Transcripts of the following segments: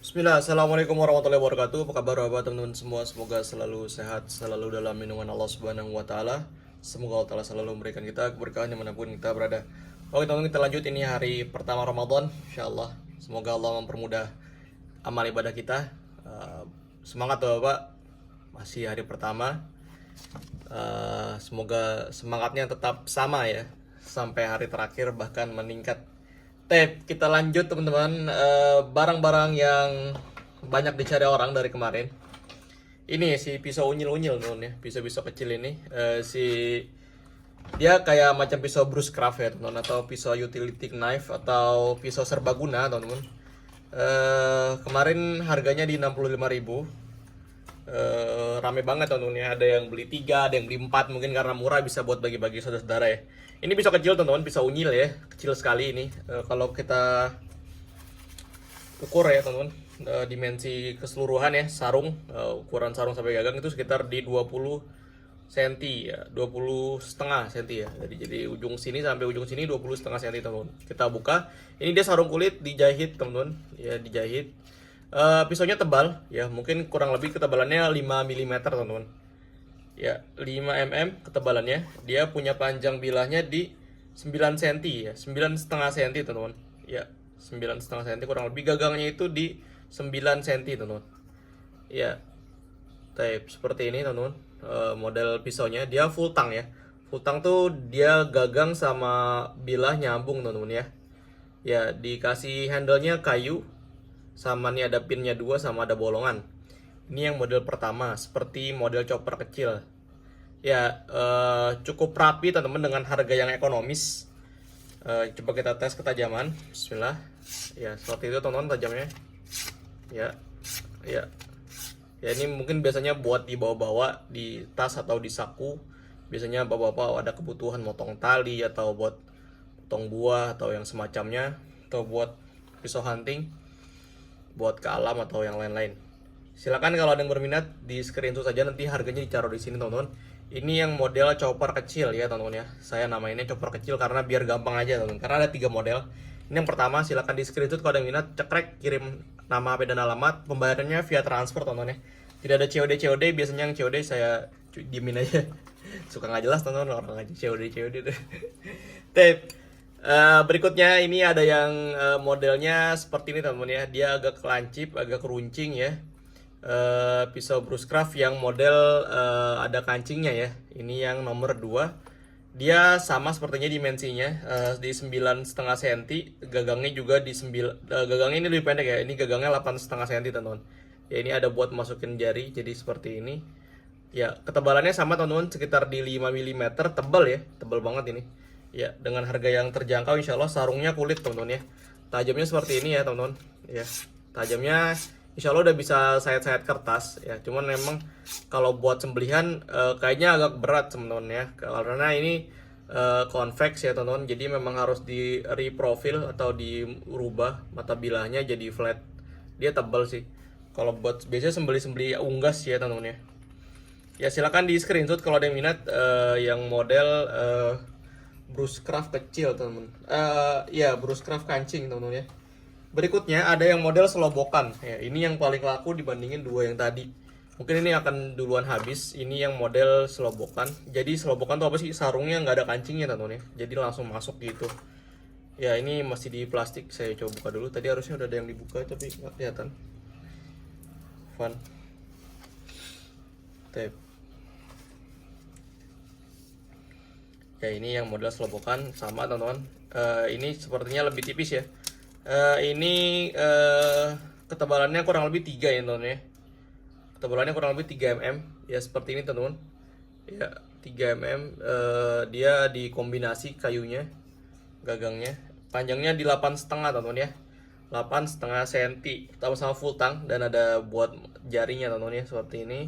Bismillah, Assalamualaikum warahmatullahi wabarakatuh. Apa kabar bapak teman-teman semua? Semoga selalu sehat, selalu dalam lindungan Allah Subhanahu wa Ta'ala. Semoga Allah Ta'ala selalu memberikan kita keberkahan dimanapun kita berada. Oke teman-teman, kita lanjut. Ini hari pertama Ramadan, insya Allah. Semoga Allah mempermudah amal ibadah kita. Semangat bapak, masih hari pertama. Semoga semangatnya tetap sama ya, sampai hari terakhir bahkan meningkat. Kita lanjut teman-teman. Barang-barang yang banyak dicari orang dari kemarin. Ini si pisau unyil-unyil teman ya, pisau-pisau kecil ini. Dia kayak macam pisau Brushcraft ya teman, atau pisau utility knife atau pisau serbaguna teman-teman. Kemarin harganya di 65.000. Rame banget teman-teman ya, ada yang beli 3, ada yang beli 4, mungkin karena murah bisa buat bagi-bagi saudara-saudara ya. Ini pisau kecil teman-teman, pisau unyil ya, kecil sekali ini. Kalau kita ukur ya teman-teman, dimensi keseluruhan ya, sarung, ukuran sarung sampai gagang itu sekitar di 20 cm ya, 20 setengah cm ya. Jadi ujung sini sampai ujung sini 20 setengah cm teman-teman. Kita buka, ini dia sarung kulit dijahit teman-teman ya, dijahit. Pisaunya tebal ya, mungkin kurang lebih ketebalannya 5 mm teman-teman ya, 5 mm ketebalannya. Dia punya panjang bilahnya di 9 cm ya, 9 setengah cm teman-teman ya, 9 setengah cm kurang lebih. Gagangnya itu di 9 cm teman-teman ya. Seperti ini teman-teman. Model pisaunya dia full tang ya. Full tang tuh dia gagang sama bilah nyambung teman-teman ya. Ya, dikasih handle-nya kayu, sama nih ada pinnya 2, sama ada bolongan. Ini yang model pertama, seperti model chopper kecil ya. Cukup rapi teman-teman, dengan harga yang ekonomis. Coba kita tes ketajaman. Bismillah ya, seperti itu teman-teman tajamnya ya. Ya ya, ini mungkin biasanya buat dibawa-bawa di tas atau di saku. Biasanya bapak-bapak ada kebutuhan motong tali, atau buat potong buah atau yang semacamnya, atau buat pisau hunting, buat ke alam atau yang lain-lain. Silakan kalau ada yang berminat di screenshot saja, nanti harganya ditaruh di sini teman-teman. Ini yang model chopper kecil ya teman-teman ya. Saya namainnya chopper kecil karena biar gampang aja teman-teman. Karena ada 3 model. Ini yang pertama, silakan di screenshot kalau ada yang minat, cekrek, kirim nama, HP dan alamat. Pembayarannya via transfer teman-teman ya. Tidak ada COD. Biasanya yang COD saya diemin aja. Suka nggak jelas teman-teman, orang aja COD tuh. Berikutnya ini ada yang modelnya seperti ini teman-teman ya. Dia agak kelancip, agak keruncing ya. Pisau Brushcraft yang model ada kancingnya ya. Ini yang nomor 2. Dia sama sepertinya dimensinya, di 9,5 cm. Gagangnya juga di 9, gagangnya ini lebih pendek ya. Ini gagangnya 8,5 cm teman-teman. Ya, ini ada buat masukin jari, jadi seperti ini. Ya, ketebalannya sama teman-teman, sekitar di 5 mm, tebal ya, tebal banget ini. Ya, dengan harga yang terjangkau, insya Allah. Sarungnya kulit teman-teman ya. Tajamnya seperti ini ya teman-teman. Ya, tajamnya insya Allah udah bisa sayat-sayat kertas ya. Cuman memang kalau buat sembelihan kayaknya agak berat teman-teman ya. Karena ini convex ya teman-teman. Jadi memang harus di reprofil atau dirubah mata bilahnya jadi flat. Dia tebal sih. Kalau buat biasanya sembeli-sembeli unggas ya teman-teman ya. Ya, silakan di screenshot kalau ada yang minat yang model Brushcraft kecil teman-teman. Ya, Brushcraft kancing teman-teman ya. Berikutnya ada yang model selobokan ya. Ini yang paling laku dibandingin 2 yang tadi. Mungkin ini akan duluan habis. Ini yang model selobokan. Jadi selobokan tuh apa sih? Sarungnya nggak ada kancingnya teman-teman ya. Jadi langsung masuk gitu. Ya, ini masih di plastik. Saya coba buka dulu. Tadi harusnya udah ada yang dibuka tapi nggak kelihatan. Fun. Ya, ini yang model selobokan sama teman-teman. Ini sepertinya lebih tipis ya. Ini ketebalannya kurang lebih 3 ya teman-teman ya. Ketebalannya kurang lebih 3 mm ya, seperti ini teman-teman. Ya, 3 mm. Dia dikombinasi kayunya, gagangnya. Panjangnya di 8,5 teman-teman ya. 8,5 cm, sama-sama full tang, dan ada buat jarinya teman-teman ya, seperti ini.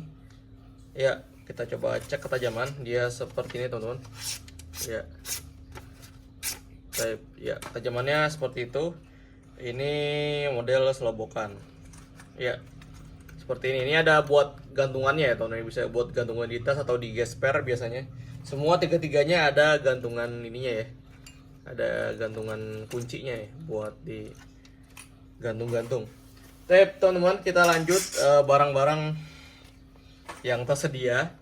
Ya, kita coba cek ketajaman. Dia seperti ini teman-teman. Ya. Ya, ketajamannya seperti itu. Ini model selobokan. Ya, seperti ini. Ini ada buat gantungannya ya teman-teman. Bisa buat gantungan di tas atau di gesper biasanya. Semua tiga-tiganya ada gantungan ininya ya. Ada gantungan kuncinya ya buat di gantung-gantung. Teman-teman, kita lanjut barang-barang yang tersedia.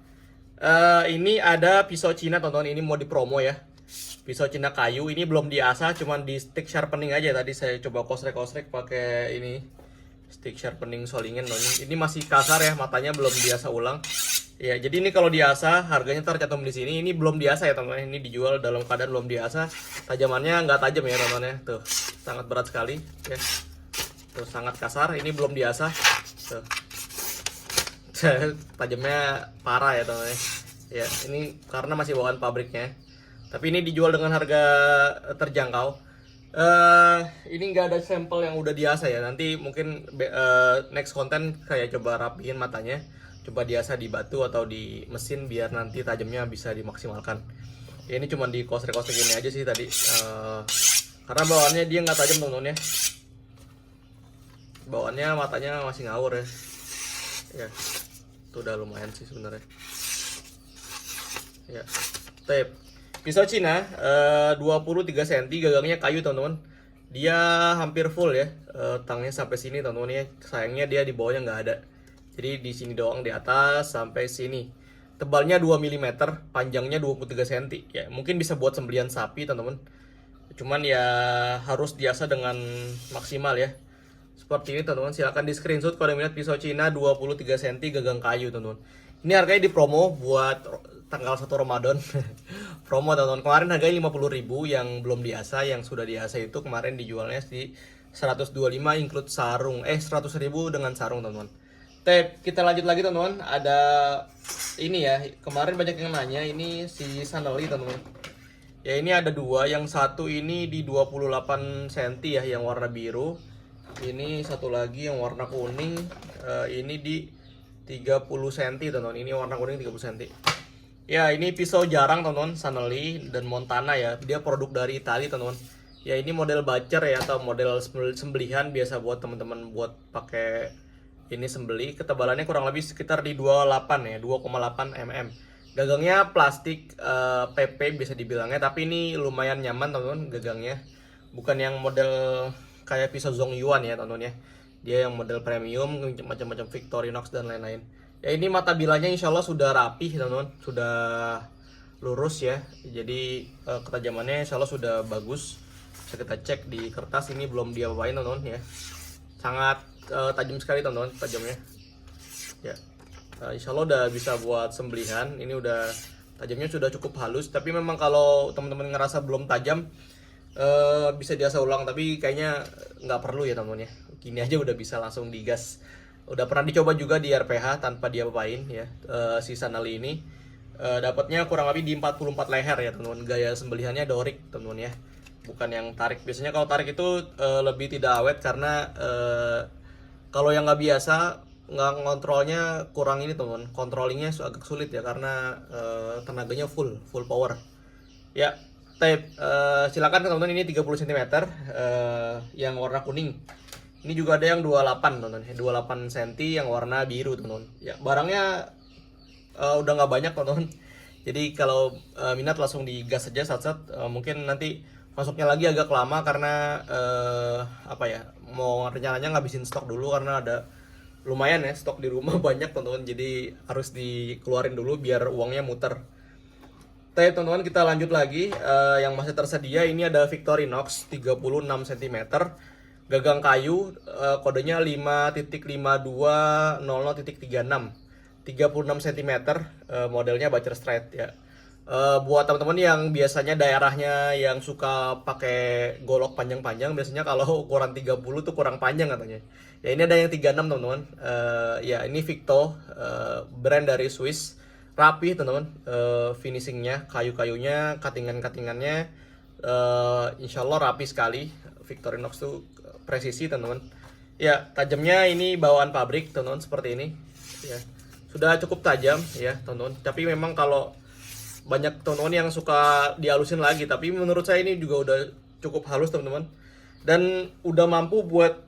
Ini ada pisau Cina, teman-teman. Ini mau dipromo ya. Pisau Cina kayu. Ini belum diasah, cuman di stick sharpening aja. Tadi saya coba kosrek-kosrek pakai ini stick sharpening Solingen. Ini masih kasar ya, matanya belum diasah ulang. Ya, jadi ini kalau diasah harganya tercantum di sini. Ini belum diasah ya, teman-teman. Ini dijual dalam keadaan belum diasah. Tajamannya nggak tajam ya, teman-teman ya. Tuh, sangat berat sekali ya. Tuh, sangat kasar. Ini belum diasah. Tuh. Tajamnya parah ya, teman-teman. Ya, ini karena masih bawaan pabriknya. Tapi ini dijual dengan harga terjangkau. Ini nggak ada sampel yang udah diasah ya. Nanti mungkin next konten kayak coba rapihin matanya, coba diasah di batu atau di mesin biar nanti tajamnya bisa dimaksimalkan. Ya, ini cuma di kosrek-kosrek ini aja sih tadi. Karena bawaannya dia nggak tajam, teman-teman ya. Bawaannya matanya masih ngawur ya. Ya, itu udah lumayan sih sebenarnya. Ya, tape. Pisau Cina 23 cm, gagangnya kayu, teman-teman. Dia hampir full ya, tangnya sampai sini, teman-teman ya. Sayangnya dia di bawahnya nggak ada. Jadi di sini doang, di atas sampai sini. Tebalnya 2 mm, panjangnya 23 cm. Ya, mungkin bisa buat sembelihan sapi, teman-teman. Cuman ya harus diasah dengan maksimal ya. Seperti ini, teman-teman. Silahkan di screenshot kalau minat pisau Cina 23 cm gagang kayu, teman-teman. Ini harganya di promo buat tanggal 1 Ramadan. Promo, teman-teman. Kemarin harganya 50.000 yang belum diasah, yang sudah diasah itu kemarin dijualnya di 125 include sarung. 100.000 dengan sarung, teman-teman. Kita lanjut lagi, teman-teman. Ada ini ya. Kemarin banyak yang nanya, ini si Sanelli, teman-teman. Ya, ini ada dua. Yang satu ini di 28 cm ya, yang warna biru. Ini satu lagi yang warna kuning. Ini di 30 cm, teman-teman. Ini warna kuning 30 cm. Ya, ini pisau jarang, teman-teman. Sanelli dan Montana ya. Dia produk dari Italia, teman-teman. Ya, ini model bacer ya, atau model sembelihan biasa buat teman-teman buat pakai ini sembeli. Ketebalannya kurang lebih sekitar di 28 ya, 2,8 mm. Gagangnya plastik PP bisa dibilangnya, tapi ini lumayan nyaman, teman-teman, gagangnya. Bukan yang model kayak pisau Zongyuan ya, teman-teman ya. Dia yang model premium, macam-macam Victorinox dan lain-lain. Ya, ini mata bilanya insya Allah sudah rapih, teman-teman. Sudah lurus ya. Jadi ketajamannya insya Allah sudah bagus. Bisa kita cek di kertas, ini belum diapa-apain, teman-teman ya. Sangat tajam sekali, teman-teman, tajamnya. Ya. Insya Allah udah bisa buat sembelihan. Ini udah tajamnya sudah cukup halus. Tapi memang kalau teman-teman ngerasa belum tajam, bisa diasah ulang, tapi kayaknya nggak perlu ya, teman-teman ya. Gini aja udah bisa langsung digas. Udah pernah dicoba juga di RPH tanpa diapa-apain ya. Si Sanelli ini dapatnya kurang lebih di 44 leher ya, teman-teman. Gaya sembelihannya Doric, teman-teman ya. Bukan yang tarik. Biasanya kalau tarik itu lebih tidak awet karena kalau yang nggak biasa, nggak ngontrolnya kurang ini, teman-teman. Controllingnya agak sulit ya karena tenaganya full power. Ya, tape silakan, teman-teman. Ini 30 cm yang warna kuning. Ini juga ada yang 28, teman-teman. 28 cm yang warna biru, teman-teman. Ya, barangnya udah nggak banyak, teman-teman. Jadi kalau minat langsung digas saja sat-sat. Mungkin nanti masuknya lagi agak lama karena apa ya? Mau rencananya ngabisin stok dulu karena ada lumayan ya stok di rumah banyak, teman-teman. Jadi harus dikeluarin dulu biar uangnya muter. Teman-teman, kita lanjut lagi. Yang masih tersedia ini ada Victorinox 36 cm. Gagang kayu, kodenya 5.5200.36, 36 cm, modelnya Bacer Straight ya. Buat teman-teman yang biasanya daerahnya yang suka pakai golok panjang-panjang, biasanya kalau ukuran 30 tuh kurang panjang katanya. Ya, ini ada yang 36, teman-teman. Ya, ini Victo, brand dari Swiss. Rapih, teman-teman. Finishingnya, kayu-kayunya, cuttingan-cuttingannya insya Allah rapi sekali. Victorinox tuh presisi, teman-teman. Ya, tajamnya ini bawaan pabrik, teman-teman, seperti ini. Ya, sudah cukup tajam ya, teman-teman. Tapi memang kalau banyak teman-teman yang suka dihalusin lagi, tapi menurut saya ini juga udah cukup halus, teman-teman. Dan udah mampu buat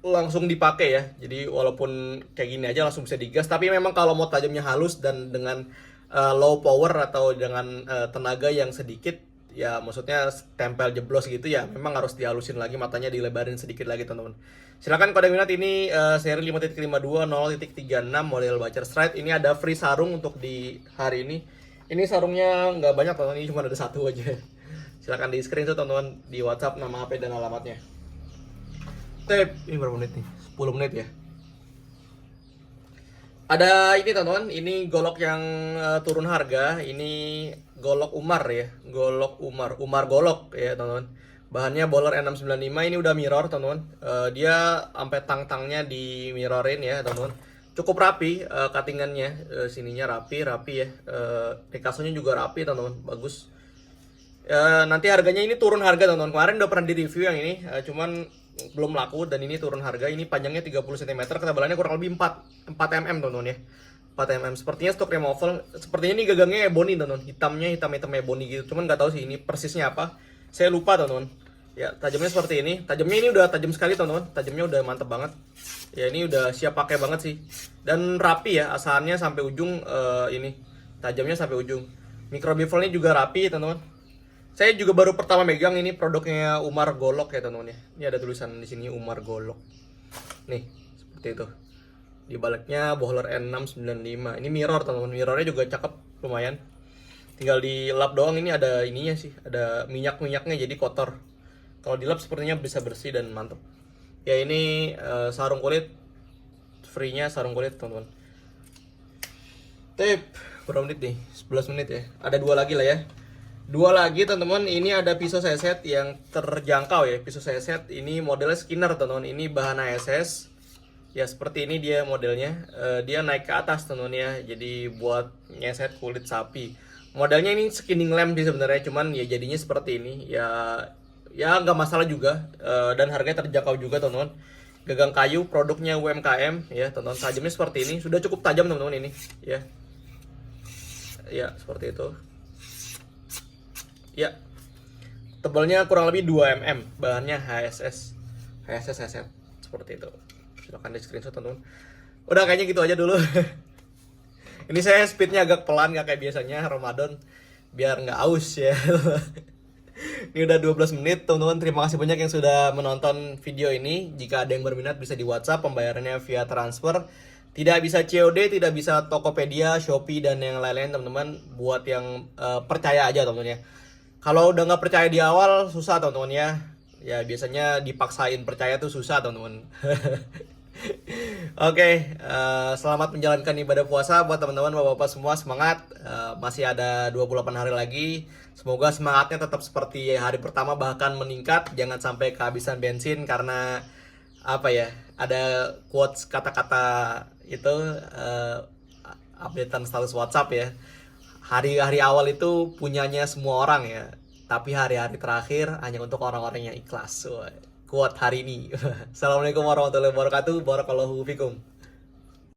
langsung dipakai ya. Jadi walaupun kayak gini aja langsung bisa digas, tapi memang kalau mau tajamnya halus dan dengan low power atau dengan tenaga yang sedikit, ya maksudnya tempel jeblos gitu ya, memang harus dihalusin lagi, matanya dilebarin sedikit lagi teman-teman. Silakan kalau ada minat, ini seri 5.52 0.36 model Bacer Stride. Ini ada free sarung untuk di hari ini. Ini sarungnya nggak banyak teman-teman, ini cuma ada satu aja. Silakan di screenshot teman-teman, di WhatsApp nama HP dan alamatnya. Tip, ini berapa menit nih? 10 menit ya. Ada ini teman-teman, ini golok yang turun harga. Ini golok Umar ya, golok Umar golok ya teman-teman. Bahannya Boller N695, ini udah mirror teman-teman. Dia sampai tang-tangnya di mirrorin ya teman-teman. Cukup rapi cuttingannya, sininya rapi ya. Picassonya juga rapi teman-teman, bagus. Nanti harganya ini turun harga teman-teman. Kemarin udah pernah di review yang ini, cuman belum laku, dan ini turun harga. Ini panjangnya 30 cm, ketebalannya kurang lebih 4 mm teman-teman ya. 4 mm. Sepertinya stok removal. Sepertinya ini gagangnya ebony teman-teman. Hitam ebony gitu. Cuman nggak tahu sih ini persisnya apa. Saya lupa teman-teman. Ya, tajamnya seperti ini. Tajamnya ini udah tajam sekali teman-teman. Tajamnya udah mantep banget. Ya, ini udah siap pakai banget sih. Dan rapi ya, asalnya sampai ujung ini. Tajamnya sampai ujung. Micro bevelnya juga rapi teman-teman. Saya juga baru pertama megang ini, produknya Umar Golok ya teman-teman ya. Ini ada tulisan di sini Umar Golok. Nih, seperti itu. Di baliknya Boller N695. Ini mirror teman-teman. Mirrornya juga cakep, lumayan. Tinggal dilap doang, ini ada ininya sih, ada minyak-minyaknya jadi kotor. Kalau dilap sepertinya bisa bersih dan mantep. Ya, ini sarung kulit. Free-nya sarung kulit teman-teman. Tip, berapa menit nih? 11 menit ya. Ada dua lagi lah ya. Dua lagi teman-teman, ini ada pisau seset yang terjangkau ya. Pisau seset ini modelnya Skinner teman-teman. Ini bahan ASS. Ya, seperti ini dia modelnya. Dia naik ke atas teman-teman ya. Jadi buat nyeset kulit sapi. Modelnya ini skinning lamp sih sebenarnya, cuman ya jadinya seperti ini. Ya nggak masalah juga. Dan harganya terjangkau juga teman-teman. Gagang kayu, produknya UMKM ya teman-teman. Tajamnya seperti ini. Sudah cukup tajam teman-teman ini ya. Ya, seperti itu. Ya, tebalnya kurang lebih 2 mm, bahannya HSS headset, seperti itu. Silahkan di screenshot teman-teman. Udah, kayaknya gitu aja dulu. Ini saya speednya agak pelan, gak kayak biasanya Ramadan, biar nggak aus ya. Ini udah 12 menit teman-teman. Terima kasih banyak yang sudah menonton video ini. Jika ada yang berminat bisa di WhatsApp, pembayarannya via transfer. Tidak bisa COD, tidak bisa Tokopedia, Shopee, dan yang lain-lain teman-teman. Buat yang percaya aja teman-teman ya. Kalau udah nggak percaya di awal, susah teman-teman ya. Ya, biasanya dipaksain percaya tuh susah teman-teman. Oke, selamat menjalankan ibadah puasa buat teman-teman, bapak-bapak semua. Semangat, masih ada 28 hari lagi. Semoga semangatnya tetap seperti hari pertama, bahkan meningkat. Jangan sampai kehabisan bensin karena apa ya, ada quotes kata-kata itu, updatean status WhatsApp ya. Hari-hari awal itu punyanya semua orang ya, tapi hari-hari terakhir hanya untuk orang-orang yang ikhlas. Kuat hari ini. Assalamualaikum warahmatullahi wabarakatuh. Barakallahu fikum.